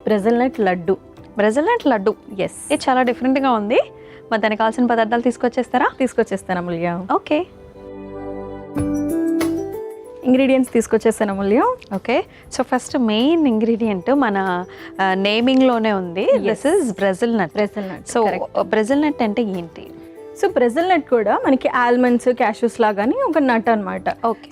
Brazil నట్ laddu. Yes, ఇది చాలా డిఫరెంట్గా ఉంది. మరి దానికి కావాల్సిన పదార్థాలు తీసుకొచ్చేస్తాను అమూల్య. ఓకే, ఇంగ్రీడియంట్స్ తీసుకొచ్చేస్తాను Amulya. Okay. So first main ingredient మన నేమింగ్లోనే ఉంది. This is Brazil nut. So Brazil nut అంటే ఏంటి? సో బ్రెజిల్ నట్ కూడా మనకి ఆల్మండ్స్, క్యాషూస్ లాగానే ఒక నట్ అనమాట.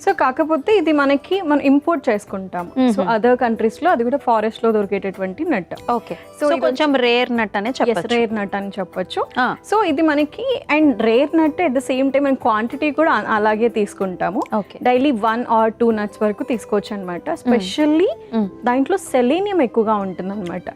సో కాకపోతే ఇది మనం ఇంపోర్ట్ చేసుకుంటాం. సో అదర్ కంట్రీస్ లో అది కూడా ఫారెస్ట్ లో దొరికేటటువంటి నట్. ఓకే. సో కొంచెం రేర్ నట్ అనే చెప్పొచ్చు. రేర్ నట్ అని చెప్పొచ్చు. సో ఇది మనకి and rare nut at the same time మనం క్వాంటిటీ కూడా అలాగే తీసుకుంటాము. డైలీ 1 or 2 nuts వరకు తీసుకోవచ్చు అనమాట. స్పెషల్లీ దాంట్లో సెలీనియం ఎక్కువగా ఉంటుంది అనమాట.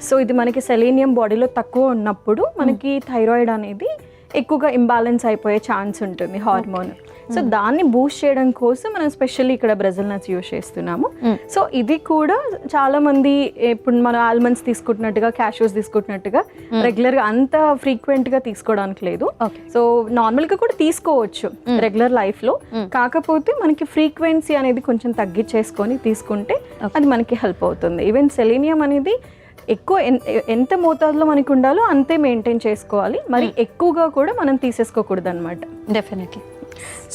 సో ఇది మనకి సెలీనియం బాడీలో తక్కువ ఉన్నప్పుడు మనకి థైరాయిడ్ అనేది ఎక్కువగా ఇంబ్యాలెన్స్ అయిపోయే ఛాన్స్ ఉంటుంది, హార్మోన్. సో దాన్ని బూస్ట్ చేయడం కోసం మనం స్పెషల్లీ ఇక్కడ బ్రెజిల్ నట్స్ యూజ్ చేస్తున్నాము. సో ఇది కూడా చాలా మంది ఇప్పుడు మనం ఆల్మండ్స్ తీసుకుంటున్నట్టుగా, క్యాషూస్ తీసుకుంటున్నట్టుగా రెగ్యులర్ గా అంత ఫ్రీక్వెంట్ గా తీసుకోవడానికి లేదు. సో నార్మల్ గా కూడా తీసుకోవచ్చు రెగ్యులర్ లైఫ్ లో. కాకపోతే మనకి ఫ్రీక్వెన్సీ అనేది కొంచెం తగ్గించేసుకొని తీసుకుంటే అది మనకి హెల్ప్ అవుతుంది. ఈవెన్ సెలీనియం అనేది ఎక్కువ ఎంత మోతాదులో మనకు ఉండాలో అంతే మెయింటైన్ చేసుకోవాలి. మరి ఎక్కువగా కూడా మనం తీసేసుకోకూడదు అనమాట. డెఫినెట్లీ.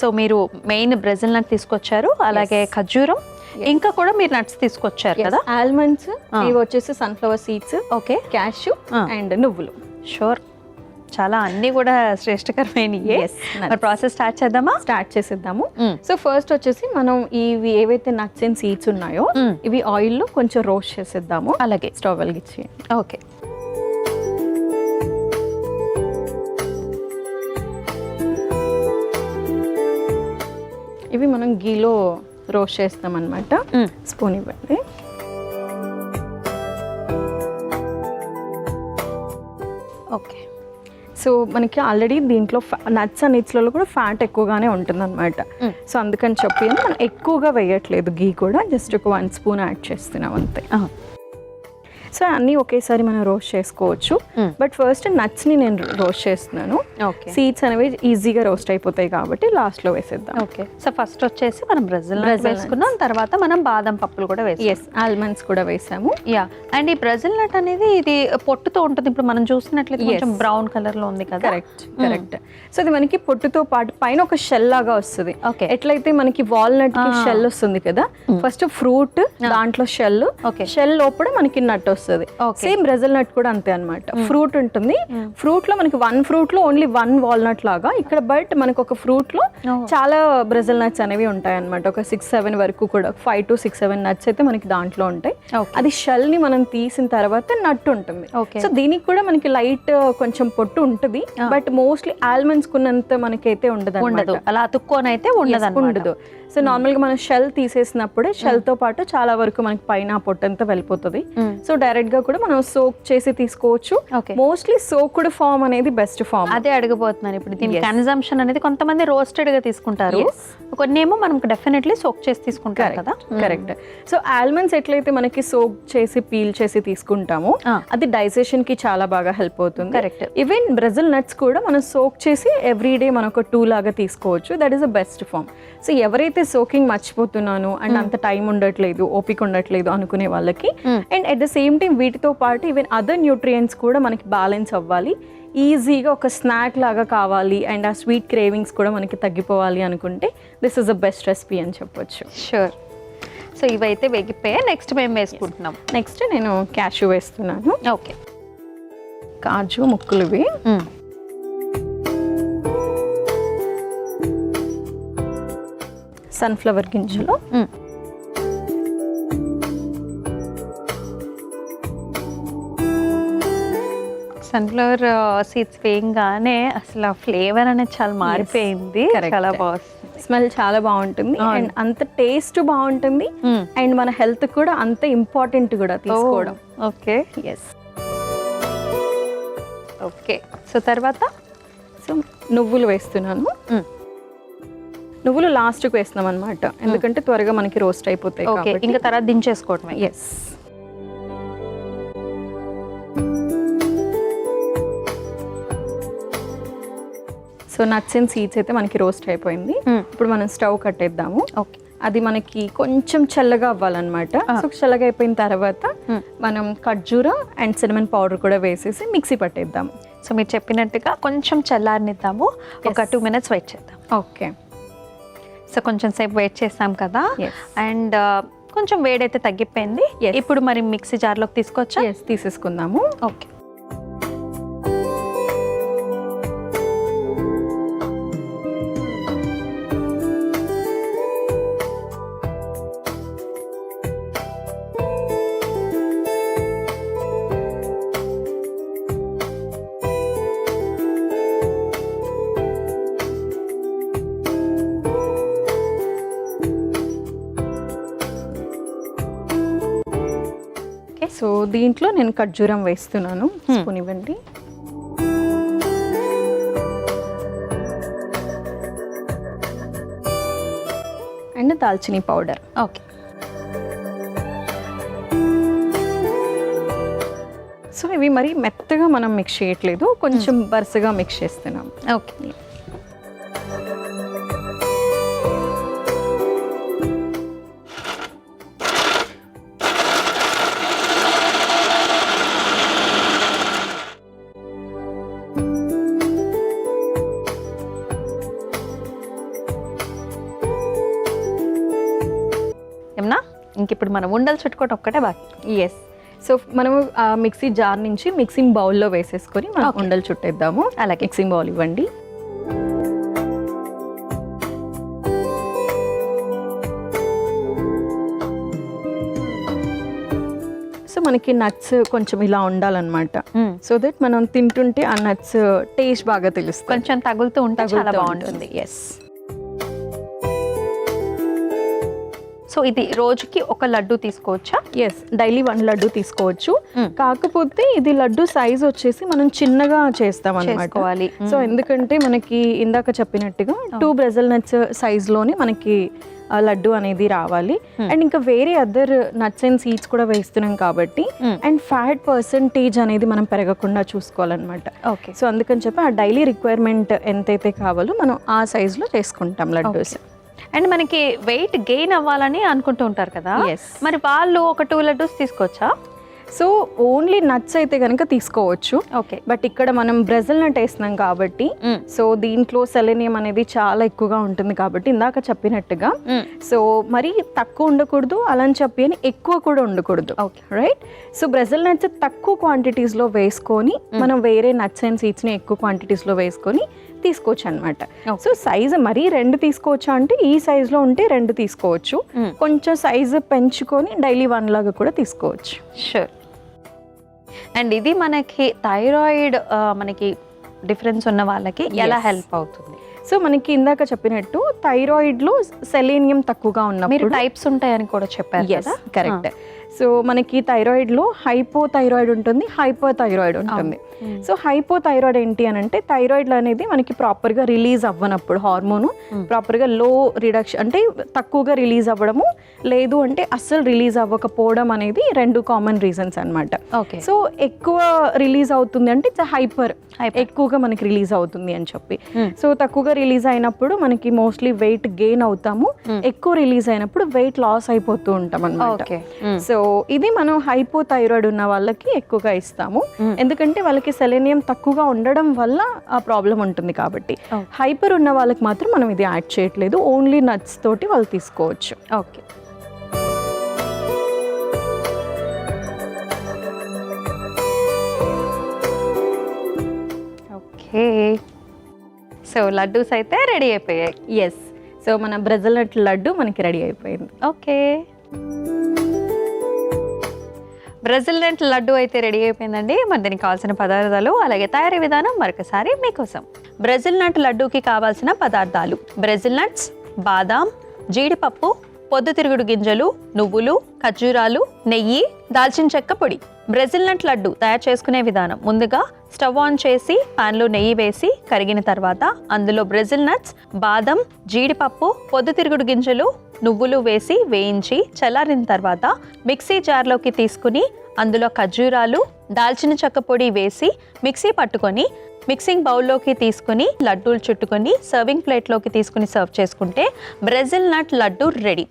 సో మీరు మెయిన్ బ్రెజిల్ నట్ తీసుకొచ్చారు, అలాగే ఖర్జూరం, ఇంకా కూడా మీరు నట్స్ తీసుకొచ్చారు కదా. ఆల్మండ్స్, ఇవి వచ్చేసి sunflower seeds, okay, cashew and నువ్వులు. షూర్, చాలా అన్ని కూడా శ్రేష్టకరమైనవి. మరి ప్రాసెస్ స్టార్ట్ చేసేద్దాము. సో ఫస్ట్ వచ్చేసి మనం ఇవి ఏవైతే నట్స్ అండ్ సీడ్స్ ఉన్నాయో ఇవి ఆయిల్ లో కొంచెం రోస్ట్ చేసేద్దాము. అలాగే స్టవ్ వెలిగించి. ఓకే. ఇవి మనం గీలో రోస్ట్ చేస్తాం అన్నమాట. స్పూన్ ఇవ్వండి. ఓకే. సో మనకి ఆల్రెడీ దీంట్లో నట్స్ అన్నిట్లలో కూడా ఫ్యాట్ ఎక్కువగానే ఉంటుంది అనమాట. సో అందుకని చెప్పి మనం ఎక్కువగా వేయట్లేదు గీ కూడా, జస్ట్ ఒక 1 spoon యాడ్ చేస్తున్నాం అంతే. సో అన్నీ ఒకేసారి మనం రోస్ట్ చేసుకోవచ్చు. బట్ ఫస్ట్ నట్స్ని నేను రోస్ట్ చేస్తున్నాను. సీడ్స్ అనేవి ఈజీగా రోస్ట్ అయిపోతాయి కాబట్టి లాస్ట్లో వేసేద్దాం. ఓకే. సో ఫస్ట్ వచ్చేసి మనం బ్రెజిల్ నట్ వేసుకున్నాం, తర్వాత మనం బాదం పప్పులు కూడా వేసాం. ఎస్, ఆల్మండ్స్ కూడా వేసాము. యా. అండ్ ఈ బ్రెజిల్ నట్ అనేది ఇది పొట్టుతో ఉంటుంది. ఇప్పుడు మనం చూసినట్లయితే కొంచెం బ్రౌన్ కలర్ లో ఉంది కదా. కరెక్ట్. సో ఇది మనకి పొట్టుతో పాటు పైన ఒక షెల్ లాగా వస్తుంది. ఎట్లయితే మనకి వాల్నట్ కి షెల్ వస్తుంది కదా, ఫస్ట్ ఫ్రూట్, దాంట్లో షెల్, షెల్ లోపల మనకి నట్ వస్తుంది. సేమ్ బ్రెజిల్ నట్ కూడా అంతే అన్నమాట. ఫ్రూట్ ఉంటుంది, ఫ్రూట్ లో మనకి 1 fruit లో ఓన్లీ 1 walnut లాగా ఇక్కడ, బట్ మనకు ఒక ఫ్రూట్ లో చాలా బ్రెజిల్ నట్స్ అనేవి ఉంటాయి అన్నమాట. ఒక 6-7 వరకు కూడా, 5 to 6-7 nuts అయితే మనకి దాంట్లో ఉంటాయి. అది షెల్ ని మనం తీసిన తర్వాత నట్ ఉంటుంది. సో దీనికి కూడా మనకి లైట్ కొంచెం పొట్టు ఉంటుంది, బట్ మోస్ట్లీ ఆల్మండ్స్ కున్నంత మనకైతే ఉండదు, అలా అతుక్కొని అయితే ఉండదు. సో నార్మల్ గా మనం షెల్ తీసేసినప్పుడే షెల్ తో పాటు చాలా వరకు మనకి పైన పొట్టు అంతా వెళ్ళిపోతుంది. సో డైరెక్ట్ గా కూడా మనం సోక్ చేసి తీసుకోవచ్చు. మోస్ట్లీ సోక్డ్ ఫామ్ అనేది బెస్ట్ ఫామ్. అదే అడగబోతున్నాను ఇప్పుడు. దీని కన్జంప్షన్ అనేది కొంతమంది రోస్టెడ్ గా తీసుకుంటారు, కొన్ని ఏమో మనం డెఫినెట్లీ సోక్ చేసి తీసుకుంటారు కదా. కరెక్ట్. సో ఆల్మండ్స్ ఎట్లయితే మనకి సోక్ చేసి పీల్ చేసి తీసుకుంటామో అది డైజెషన్ కి చాలా బాగా హెల్ప్ అవుతుంది. కరెక్ట్. ఈవెన్ బ్రెజిల్ నట్స్ కూడా మనం సోక్ చేసి ఎవ్రీడే మనం ఒక 2 లాగా తీసుకోవచ్చు. That is the best form. So ఎవరైతే సోకింగ్ మర్చిపోతున్నాను అండ్ అంత టైం ఉండట్లేదు, ఓపిక ఉండట్లేదు అనుకునే వాళ్ళకి, and at the same time వీటితో పాటు ఈవెన్ అదర్ న్యూట్రియంట్స్ కూడా మనకి బ్యాలెన్స్ అవ్వాలి, ఈజీగా ఒక స్నాక్ లాగా కావాలి, అండ్ ఆ స్వీట్ క్రేవింగ్స్ కూడా మనకి తగ్గిపోవాలి అనుకుంటే this is the best recipe అని చెప్పొచ్చు. షూర్. సో ఇవైతే వేగిపోయాయి. నెక్స్ట్ మేము వేసుకుంటున్నాం. నెక్స్ట్ నేను క్యాష్యూ వేస్తున్నాను. ఓకే. కాజు ముక్కలువి, సన్ఫ్లవర్ గింజలు, సన్ఫ్లవర్ సీడ్స్ వేయంగానే అసలు ఆ ఫ్లేవర్ అనేది చాలా మారిపోయింది. చాలా బాగుంది, స్మెల్ చాలా బాగుంటుంది, అండ్ అంత టేస్ట్ బాగుంటుంది, అండ్ మన హెల్త్ కూడా అంత ఇంపార్టెంట్ కూడా తీసుకోవడం. ఓకే. ఎస్. ఓకే. సో తర్వాత సో నువ్వులు వేస్తున్నాను. నువ్వులు లాస్ట్కి వేస్తున్నాం అనమాట, ఎందుకంటే త్వరగా మనకి రోస్ట్ అయిపోతాయి. ఇంకా తర్వాత దించేసుకోవటమే. Yes. So nuts and seeds అయితే మనకి రోస్ట్ అయిపోయింది. ఇప్పుడు మనం స్టవ్ కట్టేద్దాము. ఓకే. అది మనకి కొంచెం చల్లగా అవ్వాలన్నమాట. సో చల్లగా అయిపోయిన తర్వాత మనం ఖర్జూర అండ్ సినమన్ పౌడర్ కూడా వేసేసి మిక్సీ పట్టేద్దాం. సో మీరు చెప్పినట్టుగా కొంచెం చల్లారనిద్దాము, ఒక 2 minutes వెయిట్ చేద్దాం. ఓకే, సో కొంచెం సేపు వెయిట్ చేస్తాం కదా, అండ్ కొంచెం వేడైతే తగ్గిపోయింది. ఇప్పుడు మరి మిక్సీ జార్లోకి తీసుకోవచ్చా? తీసేసుకుందాము. ఓకే, సో దీంట్లో నేను ఖర్జూరం వేస్తున్నాను. స్పూన్ ఇవ్వండి. అండ్ దాల్చినీ పౌడర్. ఓకే, సో ఇవి మరి మెత్తగా మనం మిక్స్ చేయట్లేదు, కొంచెం బరసగా మిక్స్ చేస్తున్నాం. ఓకే, ఏమన్నా ఇంక ఇప్పుడు మనం ఉండలు చుట్టుకోవటం ఒక్కటే బాకీ. ఎస్, సో మనము మిక్సీ జార్ నుంచి మిక్సింగ్ బౌల్లో వేసేసుకొని మనం ఉండలు చుట్టేద్దాము. అలాగే మిక్సింగ్ బౌల్ ఇవ్వండి. సో మనకి నట్స్ కొంచెం ఇలా ఉండాలన్నమాట, సో దట్ మనం తింటుంటే ఆ నట్స్ టేస్ట్ బాగా తెలుస్తుంది. కొంచెం తగులుతూ ఉంటే చాలా బాగుంటుంది. ఎస్, సో ఇది రోజుకి ఒక లడ్డు తీసుకోవచ్చా? ఎస్, డైలీ 1 లడ్డు తీసుకోవచ్చు. కాకపోతే ఇది లడ్డు సైజ్ వచ్చేసి మనం చిన్నగా చేస్తాం అన్నమాట. సో ఎందుకంటే మనకి ఇందాక చెప్పినట్టుగా 2 బ్రెజిల్ నట్స్ సైజ్ లోనే మనకి లడ్డు అనేది రావాలి. అండ్ ఇంకా వేరే అదర్ నట్స్ అండ్ సీడ్స్ కూడా వేస్తున్నాం కాబట్టి అండ్ ఫ్యాట్ పర్సంటేజ్ అనేది మనం పెరగకుండా చూసుకోవాలన్నమాట. ఓకే, సో అందుకని చెప్పి ఆ డైలీ రిక్వైర్మెంట్ ఎంతైతే కావాలో మనం ఆ సైజులో చేసుకుంటాం లడ్డూస్. అండ్ మనకి వెయిట్ గెయిన్ అవ్వాలని అనుకుంటూ ఉంటారు కదా, మరి వాళ్ళు ఒక 2 లడ్డూస్ తీసుకోవచ్చా? సో ఓన్లీ నట్స్ అయితే కనుక తీసుకోవచ్చు. ఓకే, బట్ ఇక్కడ మనం బ్రెజిల్ నట్ వేస్తున్నాం కాబట్టి సో దీంట్లో సెలెనియం అనేది చాలా ఎక్కువగా ఉంటుంది కాబట్టి ఇందాక చెప్పినట్టుగా సో మరి తక్కువ ఉండకూడదు, అలా అని చెప్పి అని ఎక్కువ కూడా ఉండకూడదు. Okay, right. So Brazil nuts తక్కువ క్వాంటిటీస్లో వేసుకొని మనం వేరే నట్స్ అండ్ సీడ్స్ని ఎక్కువ క్వాంటిటీస్లో వేసుకొని తీసుకోవచ్చు అనమాట. సో సైజు మరీ 2 తీసుకోవచ్చు అంటే ఈ సైజులో ఉంటే 2 తీసుకోవచ్చు, కొంచెం సైజు పెంచుకొని డైలీ 1 లాగా కూడా తీసుకోవచ్చు. షూర్. అండ్ ఇది మనకి థైరాయిడ్ మనకి డిఫరెన్స్ ఉన్న వాళ్ళకి ఎలా హెల్ప్ అవుతుంది? సో మనకి ఇందాక చెప్పినట్టు థైరాయిడ్లో సెలేనియం తక్కువగా ఉన్నప్పుడు టైప్స్ ఉంటాయని కూడా చెప్పారు కదా. కరెక్ట్. సో మనకి థైరాయిడ్లో హైపోథైరాయిడ్ ఉంటుంది, హైపోథైరాయిడ్ ఉంటుంది. సో హైపోథైరాయిడ్ ఏంటి అని అంటే థైరాయిడ్ అనేది మనకి ప్రాపర్గా రిలీజ్ అవ్వనప్పుడు హార్మోను ప్రాపర్గా లో రిడక్షన్ అంటే తక్కువగా రిలీజ్ అవ్వడము, లేదు అంటే అస్సలు రిలీజ్ అవ్వకపోవడం అనేది 2 కామన్ రీజన్స్ అనమాట. ఓకే, సో ఎక్కువ రిలీజ్ అవుతుంది అంటే హైపర్ ఎక్కువగా మనకి రిలీజ్ అవుతుంది అని చెప్పి. సో తక్కువగా రిలీజ్ అయినప్పుడు మనకి మోస్ట్లీ వెయిట్ గెయిన్ అవుతాము, ఎక్కువ రిలీజ్ అయినప్పుడు వెయిట్ లాస్ అయిపోతూ ఉంటాం అనమాట. సో ఇది మనం హైపోథైరాయిడ్ ఉన్న వాళ్ళకి ఎక్కువగా ఇస్తాము, ఎందుకంటే వాళ్ళకి సెలెనియం తక్కువగా ఉండడం వల్ల ఆ ప్రాబ్లం ఉంటుంది కాబట్టి. హైపర్ ఉన్న వాళ్ళకి మాత్రం మనం ఇది యాడ్ చేయట్లేదు, ఓన్లీ నట్స్ తోటి వాళ్ళు తీసుకోవచ్చు. Okay, okay. సో లడ్డూస్ అయితే రెడీ అయిపోయాయి. ఎస్, సో మన బ్రెజిల్ నట్ లడ్డు మనకి రెడీ అయిపోయింది. ఓకే, బ్రెజిల్ నట్ లడ్డు అయితే రెడీ అయిపోయిందండి. మరి దీనికి కావాల్సిన పదార్థాలు అలాగే తయారీ విధానం మరొకసారి మీకోసం. బ్రెజిల్ నట్ లడ్డూకి కావాల్సిన పదార్థాలు: బ్రెజిల్ నట్స్, బాదాం, జీడిపప్పు, పొద్దుతిరుగుడు గింజలు, నువ్వులు, ఖర్జూరాలు, నెయ్యి, దాల్చిన చెక్క పొడి. బ్రెజిల్ నట్ లడ్డు తయారు చేసుకునే విధానం: ముందుగా స్టవ్ ఆన్ చేసి పాన్లో నెయ్యి వేసి కరిగిన తర్వాత అందులో బ్రెజిల్ నట్స్, బాదం, జీడిపప్పు, పొద్దుతిరుగుడు గింజలు, నువ్వులు వేసి వేయించి చల్లారిన తర్వాత మిక్సీ జార్లోకి తీసుకుని అందులో ఖర్జూరాలు, దాల్చిన చెక్క పొడి వేసి మిక్సీ పట్టుకొని మిక్సింగ్ బౌల్లోకి తీసుకుని లడ్డూలు చుట్టుకొని సర్వింగ్ ప్లేట్లోకి తీసుకుని సర్వ్ చేసుకుంటే బ్రెజిల్ నట్ లడ్డు రెడీ.